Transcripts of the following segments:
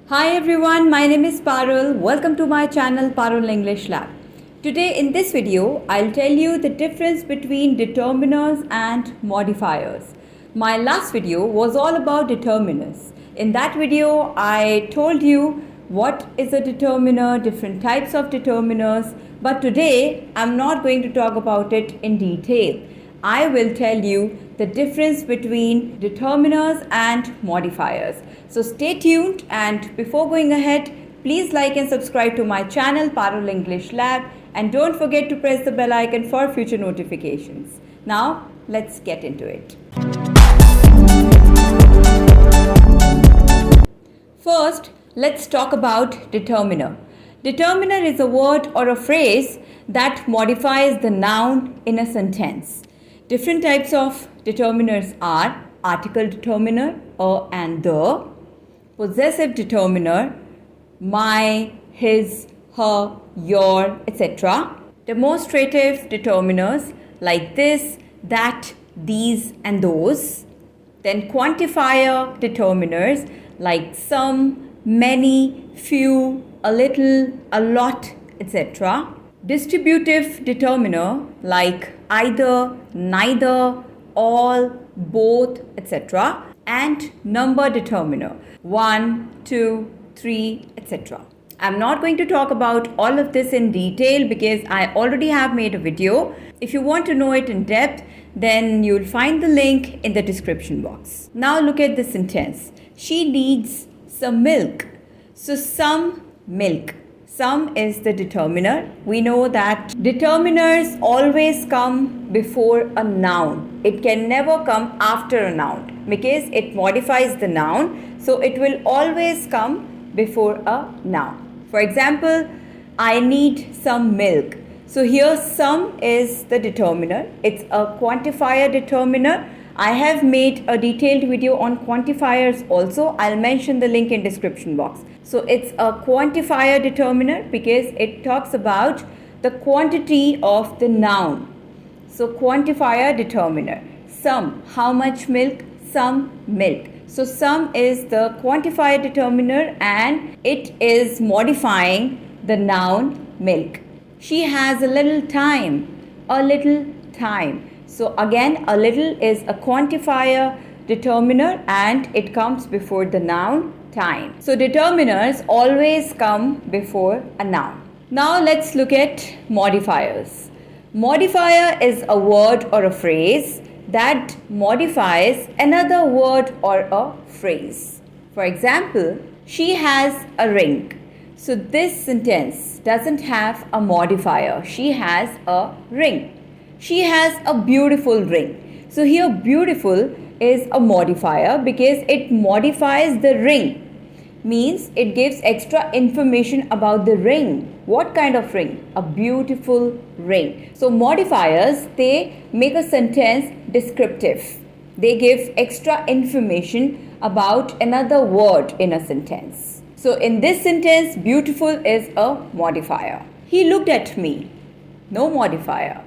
Hi everyone, my name is Parul. Welcome to my channel Parul English Lab. Today in this video, I'll tell you the difference between determiners and modifiers. My last video was all about determiners. In that video, I told you what is a determiner, different types of determiners, but today I'm not going to talk about it in detail. I will tell you the difference between determiners and modifiers. So stay tuned, and before going ahead, please like and subscribe to my channel Parul English Lab, and don't forget to press the bell icon for future notifications. Now let's get into it. First, let's talk about determiner. Determiner is a word or a phrase that modifies the noun in a sentence. Different types of determiners are article determiner, a and the, possessive determiner, my, his, her, your, etc. Demonstrative determiners like this, that, these and those. Then quantifier determiners like some, many, few, a little, a lot, etc. Distributive determiner like either, neither, all, both, etc. And number determiner 1, 2, 3, etc. I'm not going to talk about all of this in detail because I already have made a video. If you want to know it in depth, then you'll find the link in the description box. Now look at the sentence. She needs some milk. So some milk. Some is the determiner. We know that determiners always come before a noun. It can never come after a noun because it modifies the noun. So it will always come before a noun. For example, I need some milk. So here some is the determiner. It's a quantifier determiner. I have made a detailed video on quantifiers also. I'll mention the link in description box. So it's a quantifier determiner because it talks about the quantity of the noun. So quantifier determiner. Some, how much milk? Some milk. So some is the quantifier determiner and it is modifying the noun milk. She has a little time. A little time. So again, a little is a quantifier determiner and it comes before the noun time. So determiners always come before a noun. Now let's look at modifiers. Modifier is a word or a phrase that modifies another word or a phrase. For example, she has a ring. So this sentence doesn't have a modifier. She has a ring. She has a beautiful ring. So here beautiful is a modifier because it modifies the ring. Means it gives extra information about the ring. What kind of ring? A beautiful ring. So modifiers, they make a sentence descriptive. They give extra information about another word in a sentence. So in this sentence, beautiful is a modifier. He looked at me. No modifier.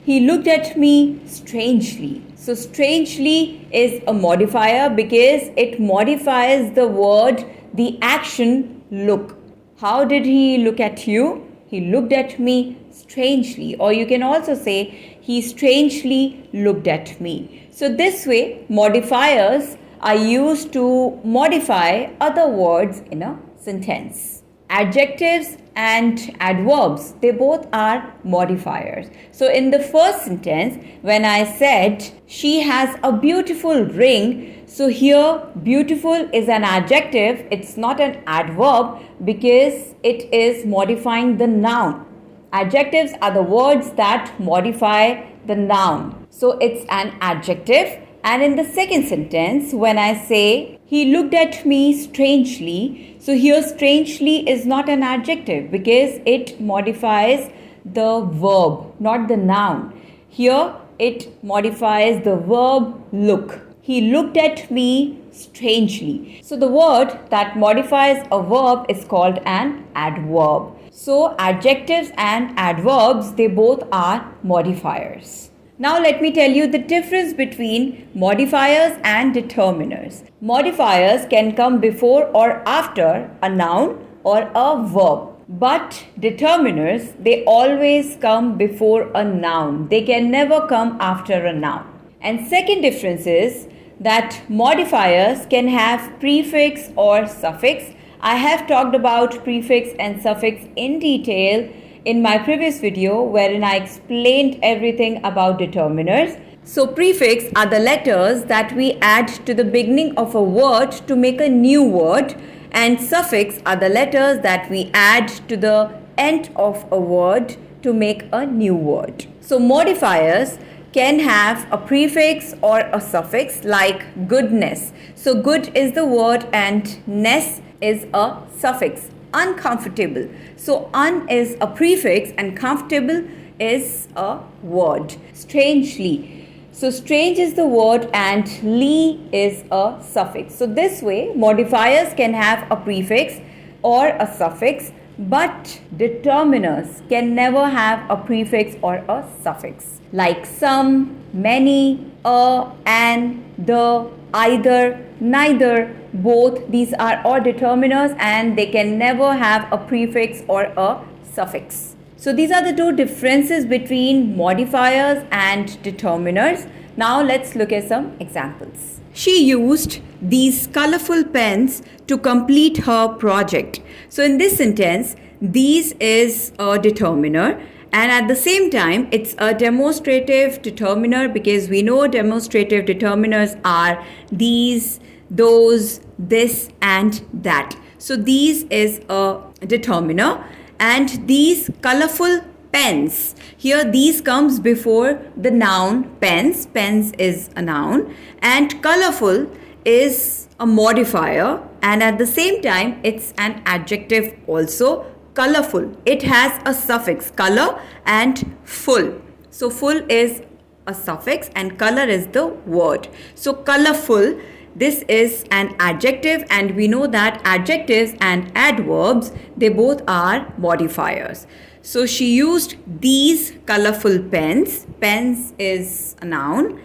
He looked at me strangely. So strangely is a modifier because it modifies the word, the action look. How did he look at you? He looked at me strangely. Or you can also say he strangely looked at me. So this way modifiers are used to modify other words in a sentence. Adjectives and adverbs, they both are modifiers. So in the first sentence, when I said she has a beautiful ring, so here beautiful is an adjective, it's not an adverb because it is modifying the noun. Adjectives are the words that modify the noun. So it's an adjective. And in the second sentence, when I say he looked at me strangely, so here strangely is not an adjective because it modifies the verb, not the noun. Here it modifies the verb look. He looked at me strangely. So the word that modifies a verb is called an adverb. So adjectives and adverbs, they both are modifiers. Now let me tell you the difference between modifiers and determiners. Modifiers can come before or after a noun or a verb. But determiners, they always come before a noun. They can never come after a noun. And second difference is that modifiers can have prefix or suffix. I have talked about prefix and suffix in detail in my previous video wherein I explained everything about determiners. So prefix are the letters that we add to the beginning of a word to make a new word, and suffix are the letters that we add to the end of a word to make a new word. So modifiers can have a prefix or a suffix like goodness. So good is the word and ness is a suffix. Uncomfortable. So un is a prefix and comfortable is a word. Strangely. So strange is the word and ly is a suffix. So this way modifiers can have a prefix or a suffix, but determiners can never have a prefix or a suffix. Like some, many, a, an, the, either, neither, both. These are all determiners and they can never have a prefix or a suffix. So these are the two differences between modifiers and determiners. Now let's look at some examples. She used these colorful pens to complete her project. So in this sentence, these is a determiner, and at the same time it's a demonstrative determiner because we know demonstrative determiners are these, those, this and that. So these is a determiner. And these colorful pens, here these comes before the noun pens. Pens is a noun and colorful is a modifier, and at the same time it's an adjective also. Colorful, it has a suffix color and full. So full is a suffix and color is the word. So colorful, this is an adjective, and we know that adjectives and adverbs, they both are modifiers. So she used these colorful pens, pens is a noun,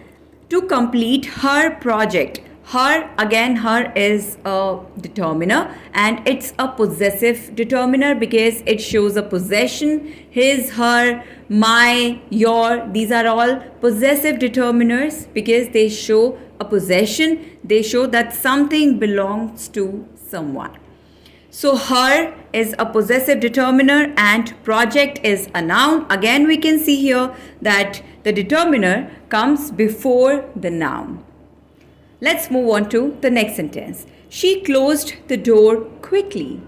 to complete her project. Her, again, her is a determiner and it's a possessive determiner because it shows a possession. His, her, my, your, these are all possessive determiners because they show a possession. They show that something belongs to someone. So her is a possessive determiner and project is a noun. Again, we can see here that the determiner comes before the noun. Let's move on to the next sentence. She closed the door quickly.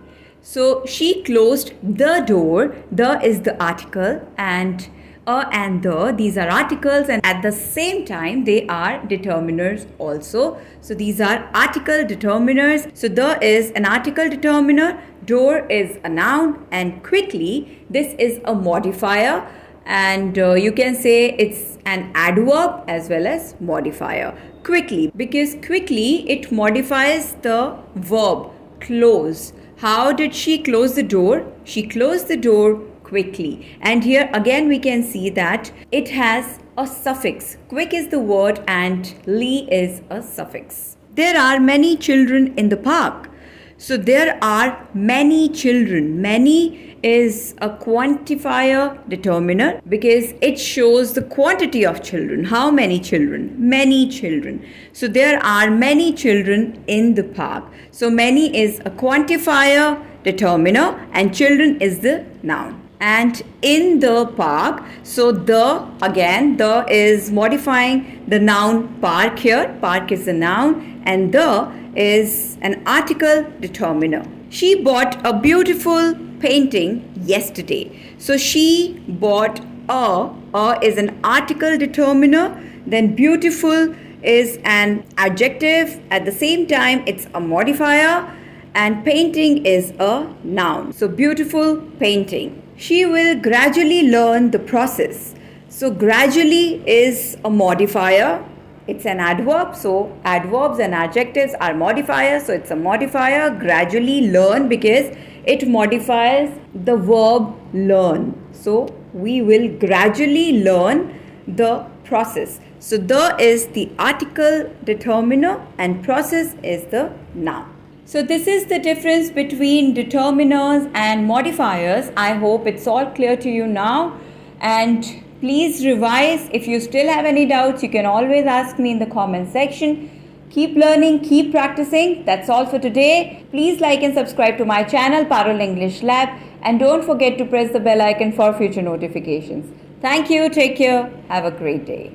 So she closed the door. The is the article and a and the, these are articles, and at the same time they are determiners also. So these are article determiners. So the is an article determiner, door is a noun, and quickly, this is a modifier, and you can say it's an adverb as well as modifier. Quickly, because quickly it modifies the verb close. How did she close the door? She closed the door quickly. And here again we can see that it has a suffix. Quick is the word and ly is a suffix. There are many children in the park. So there are many children. Many is a quantifier determiner because it shows the quantity of children. How many children? Many children. So there are many children in the park. So many is a quantifier determiner and children is the noun. And in the park, so the, again, the is modifying the noun park here. Park is a noun and the is an article determiner. She bought a beautiful painting yesterday. So she bought a is an article determiner, then beautiful is an adjective, at the same time it's a modifier, and painting is a noun. So beautiful painting. She will gradually learn the process. So gradually is a modifier. It's an adverb. So adverbs and adjectives are modifiers. So it's a modifier. Gradually learn because it modifies the verb learn. So we will gradually learn the process. So the is the article determiner and process is the noun. So this is the difference between determiners and modifiers. I hope it's all clear to you now. And please revise. If you still have any doubts, you can always ask me in the comment section. Keep learning, keep practicing. That's all for today. Please like and subscribe to my channel, Parul English Lab. And don't forget to press the bell icon for future notifications. Thank you. Take care. Have a great day.